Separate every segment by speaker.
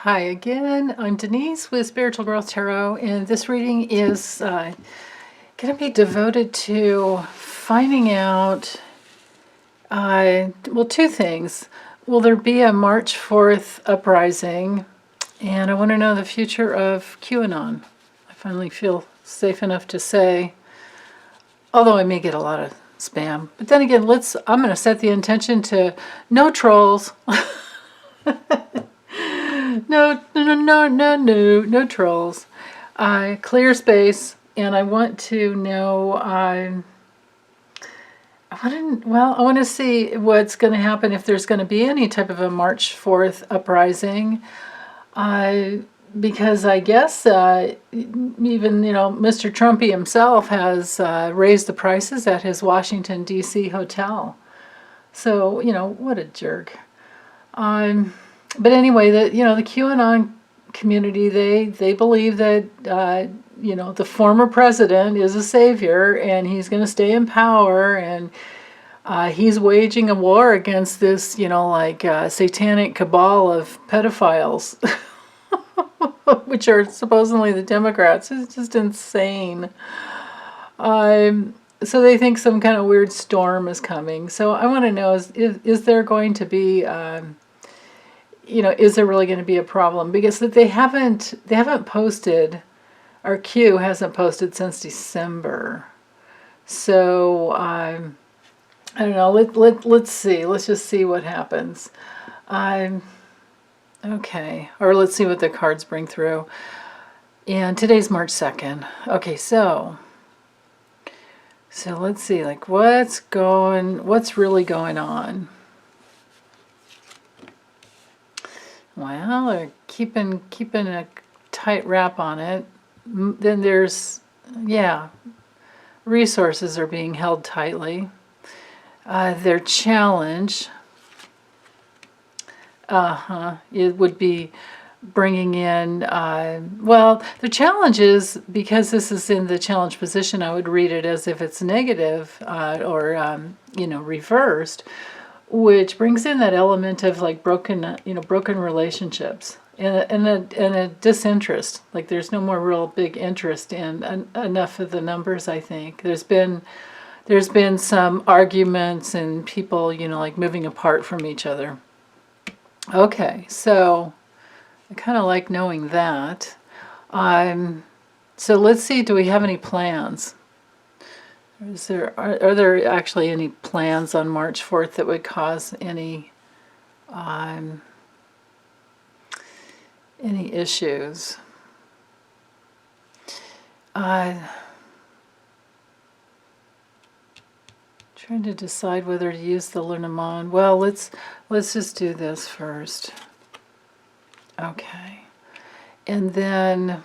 Speaker 1: Hi again, I'm Denise with Spiritual Growth Tarot, and this reading is going to be devoted to finding out, well, two things. Will there be a March 4th uprising? And I want to know the future of QAnon. I finally feel safe enough to say, although I may get a lot of spam. But then again, I'm going to set the intention to no trolls. No trolls. Clear space, and I want to know. I want to see what's going to happen if there's going to be any type of a March 4th uprising. Because I guess even Mr. Trumpy himself has raised the prices at his Washington D.C. hotel. So what a jerk. But anyway, the QAnon community, they believe that the former president is a savior and he's going to stay in power, and he's waging a war against this satanic cabal of pedophiles, which are supposedly the Democrats. It's just insane. So they think some kind of weird storm is coming. So I want to know, is there going to be is there really going to be a problem? Because they haven't posted, or Q hasn't posted since December. So I don't know. Let's see. Let's just see what happens. Okay, or let's see what the cards bring through. And today's March 2nd. Okay, so let's see, what's really going on. Well, they're keeping a tight wrap on it. Then there's, resources are being held tightly. Their challenge, it would be bringing in, the challenge is, because this is in the challenge position, I would read it as if it's negative or reversed, which brings in that element of broken relationships and a disinterest. Like there's no more real big interest in enough of the numbers. I think there's been some arguments and people moving apart from each other. Okay, so I kind of like knowing that. So let's see. Do we have any plans? Are there actually any plans on March 4th that would cause any issues? Trying to decide whether to use the Lenormand. Well, let's just do this first. Okay, and then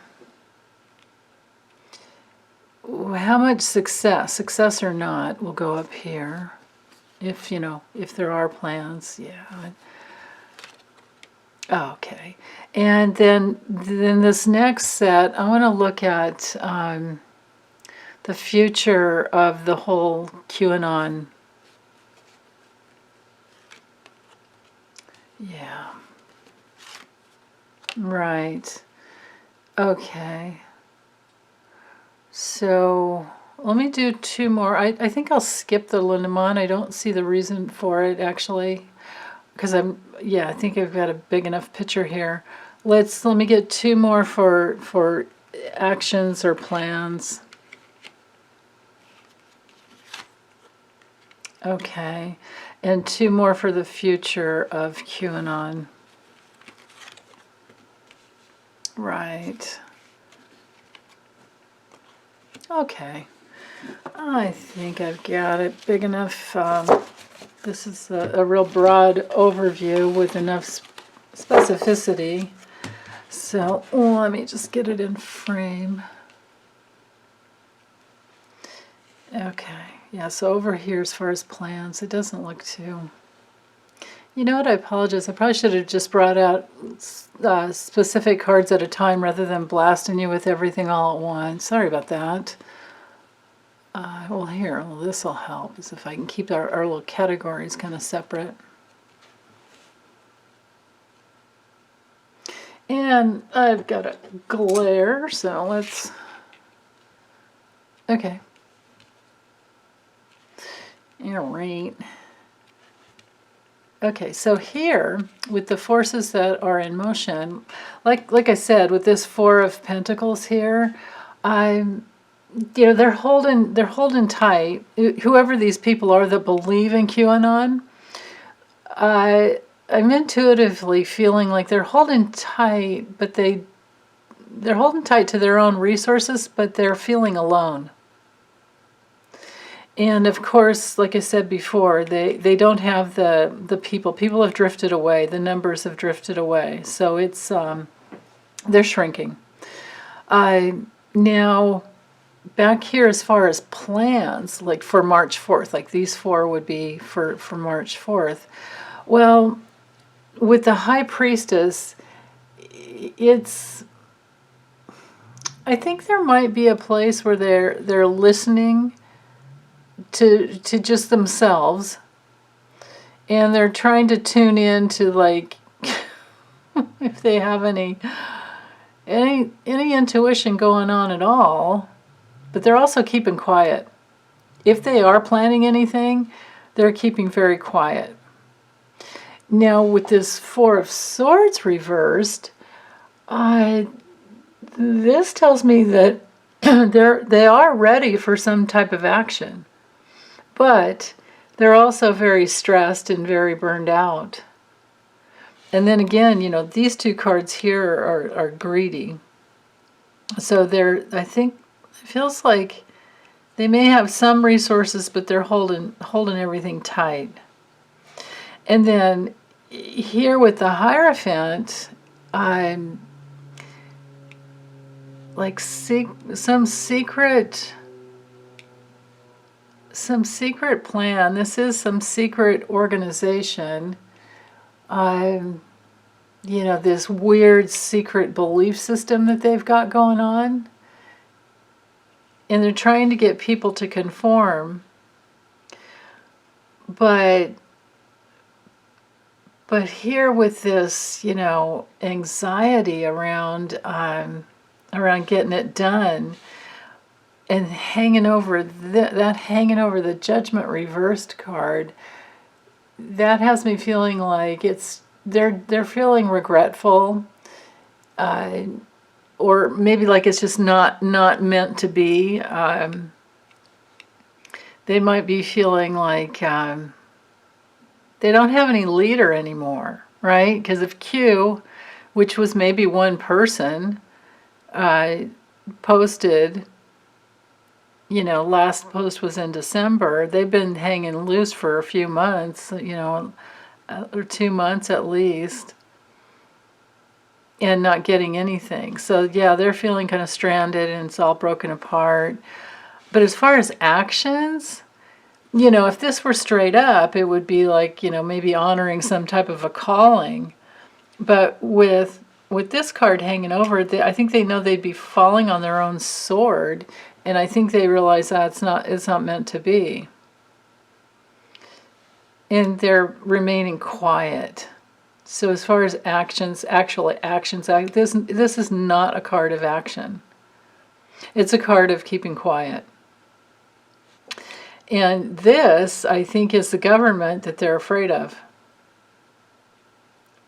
Speaker 1: how much success or not, will go up here. If there are plans, yeah. Okay, and then this next set, I want to look at the future of the whole QAnon. Yeah. Right. Okay. So let me do two more. I think I'll skip the Lenormand. I don't see the reason for it actually, because I think I've got a big enough picture here. Let me get two more for actions or plans. Okay, and two more for the future of QAnon. Right. Okay. I think I've got it big enough. This is a real broad overview with enough specificity. So let me just get it in frame. Okay. Yeah, so over here as far as plans, it doesn't look too... You know what, I apologize. I probably should have just brought out specific cards at a time rather than blasting you with everything all at once. Sorry about that. This will help, is if I can keep our little categories kind of separate. And I've got a glare, so let's, okay. All right. Okay, so here, with the forces that are in motion, like I said, with this Four of Pentacles here, I'm, they're holding tight. Whoever these people are that believe in QAnon, I'm intuitively feeling like they're holding tight, but they're holding tight to their own resources, but they're feeling alone. And of course, like I said before, they don't have the people. People have drifted away. The numbers have drifted away. So it's they're shrinking. Now, back here as far as plans, like for March 4th, like these four would be for March 4th. Well, with the High Priestess, it's, I think there might be a place where they're listening to just themselves, and they're trying to tune in to, like, if they have any intuition going on at all, but they're also keeping quiet. If they are planning anything, they're keeping very quiet. Now with this Four of Swords reversed, this tells me that they are ready for some type of action, but they're also very stressed and very burned out. And then again, these two cards here are greedy. So I think it feels like they may have some resources, but they're holding everything tight. And then here with the Hierophant, I'm like some secret plan. This is some secret organization. This weird secret belief system that they've got going on. And they're trying to get people to conform. But here with this, anxiety around getting it done, and hanging over the Judgment reversed card, that has me feeling like they're feeling regretful, or maybe like it's just not meant to be. They might be feeling like they don't have any leader anymore, right? Because if Q, which was maybe one person, posted, last post was in December, they've been hanging loose for a few months, or 2 months at least, and not getting anything. So yeah, they're feeling kind of stranded and it's all broken apart. But as far as actions, if this were straight up, it would be like, maybe honoring some type of a calling. But with this card hanging over, I think they know they'd be falling on their own sword, and I think they realize that it's not meant to be. And they're remaining quiet. So as far as actions, this is not a card of action. It's a card of keeping quiet. And this, I think, is the government that they're afraid of.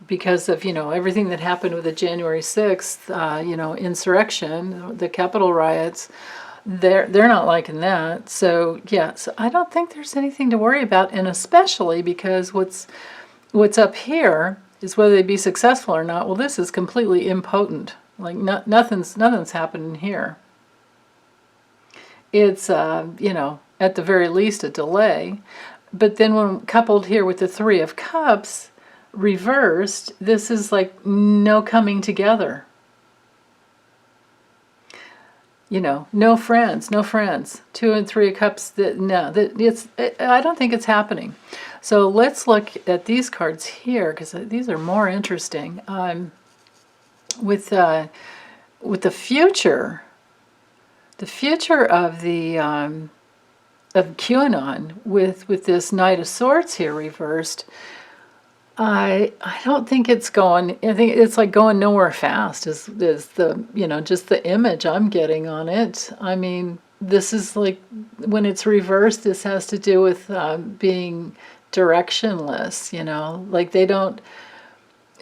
Speaker 1: Because of, everything that happened with the January 6th, insurrection, the Capitol riots, they're not liking that. So, yeah, so I don't think there's anything to worry about, and especially because what's up here is whether they be successful or not. Well, this is completely impotent. Like, nothing's happening here. It's, at the very least, a delay. But then when coupled here with the Three of Cups reversed, this is like no coming together. No friends. 2 and 3 of Cups. I don't think it's happening. So let's look at these cards here, because these are more interesting. With the future of the of QAnon with this Knight of Swords here reversed, I don't think it's going. I think it's like going nowhere fast. Is the just the image I'm getting on it. I mean, this is like when it's reversed. This has to do with being directionless. Like they don't.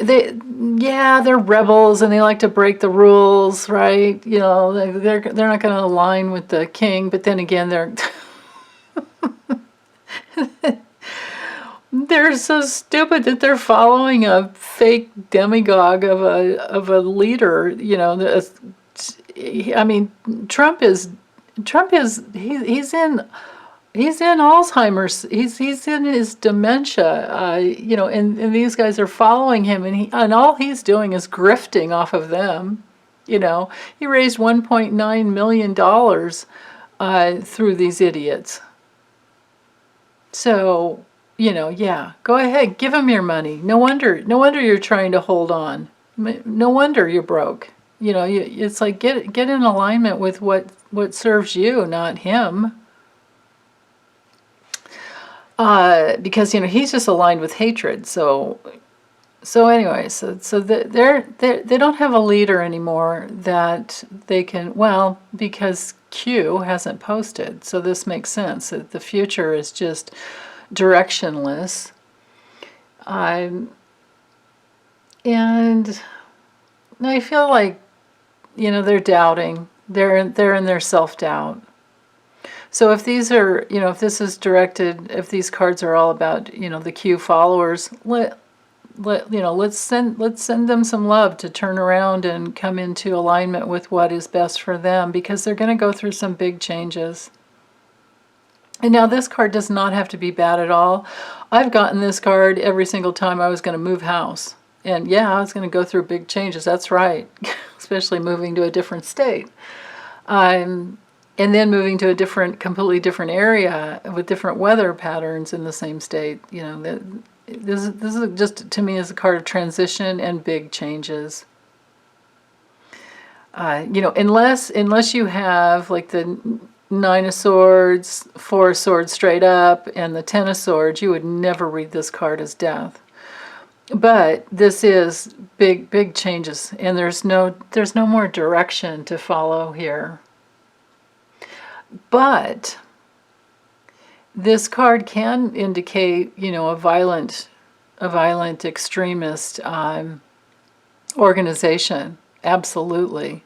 Speaker 1: Yeah, they're rebels and they like to break the rules, right? They're not going to align with the king, but then again, they're so stupid that they're following a fake demagogue of a leader. I mean, Trump is he's in Alzheimer's. He's in his dementia. And these guys are following him, and all he's doing is grifting off of them. He raised $1.9 million through these idiots. So, yeah, go ahead, give them your money. No wonder you're trying to hold on. No wonder you're broke. It's like get in alignment with what serves you, not him. Because he's just aligned with hatred. So anyway, so they don't have a leader anymore that they can, well, because Q hasn't posted. So this makes sense that the future is just directionless. And I feel like they're doubting. They're in their self-doubt. So if these are, if this is directed, if these cards are all about, the Q followers, let's send them some love to turn around and come into alignment with what is best for them, because they're going to go through some big changes. And now this card does not have to be bad at all. I've gotten this card every single time I was going to move house. And yeah, I was going to go through big changes. That's right. Especially moving to a different state. And then moving to a completely different area with different weather patterns in the same state. This is just, to me, is a card of transition and big changes. Unless you have like the Nine of Swords, Four of Swords straight up, and the Ten of Swords, you would never read this card as death. But this is big changes, and there's no more direction to follow here. But this card can indicate, a violent extremist organization. Absolutely.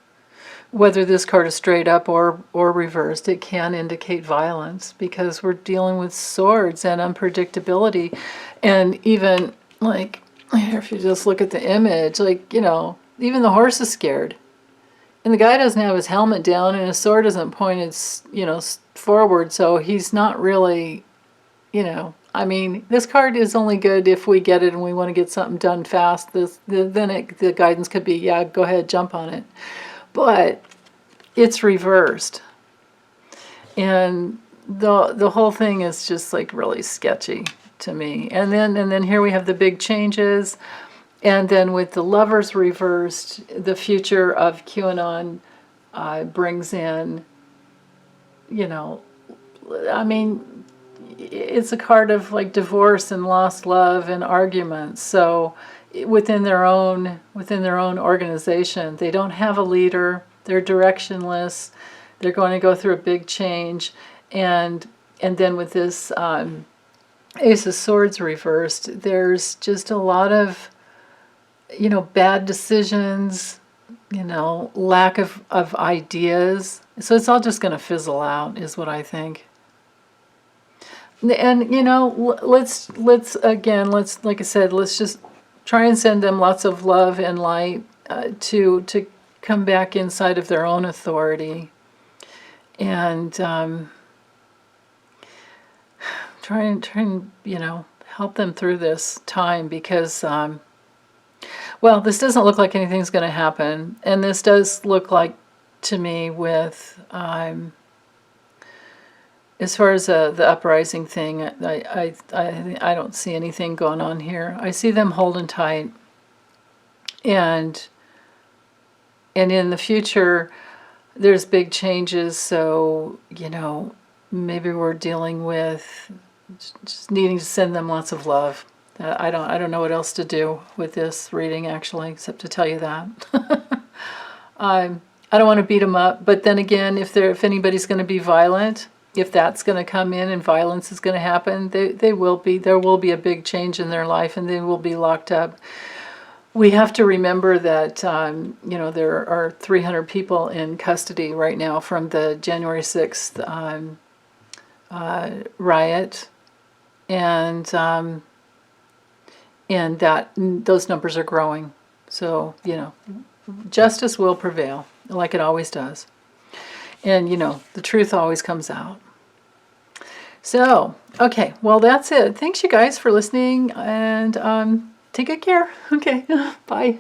Speaker 1: Whether this card is straight up or reversed, it can indicate violence, because we're dealing with swords and unpredictability. And even, like, if you just look at the image, like, even the horse is scared. And the guy doesn't have his helmet down, and his sword isn't pointed, forward, so he's not really, I mean, this card is only good if we get it and we want to get something done fast. The guidance could be, yeah, go ahead, jump on it. But it's reversed. And the whole thing is just like really sketchy to me. And then here we have the big changes. And then with the Lovers reversed, the future of QAnon brings in, I mean, it's a card of like divorce and lost love and arguments. So within their own organization, they don't have a leader. They're directionless. They're going to go through a big change. And then with this Ace of Swords reversed, there's just a lot of bad decisions, lack of ideas. So it's all just going to fizzle out, is what I think. And, let's like I said, let's just try and send them lots of love and light to come back inside of their own authority. And try and help them through this time, because well, this doesn't look like anything's going to happen, and this does look like, to me, with as far as the uprising thing, I don't see anything going on here. I see them holding tight, and in the future, there's big changes. So maybe we're dealing with just needing to send them lots of love. I don't know what else to do with this reading, actually, except to tell you that. I don't want to beat them up, but then again, if anybody's going to be violent, if that's going to come in and violence is going to happen, there will be a big change in their life, and they will be locked up. We have to remember that there are 300 people in custody right now from the January 6th riot, and that those numbers are growing. So justice will prevail, like it always does. And, the truth always comes out. So, okay, well, that's it. Thanks, you guys, for listening, and take good care. Okay, bye.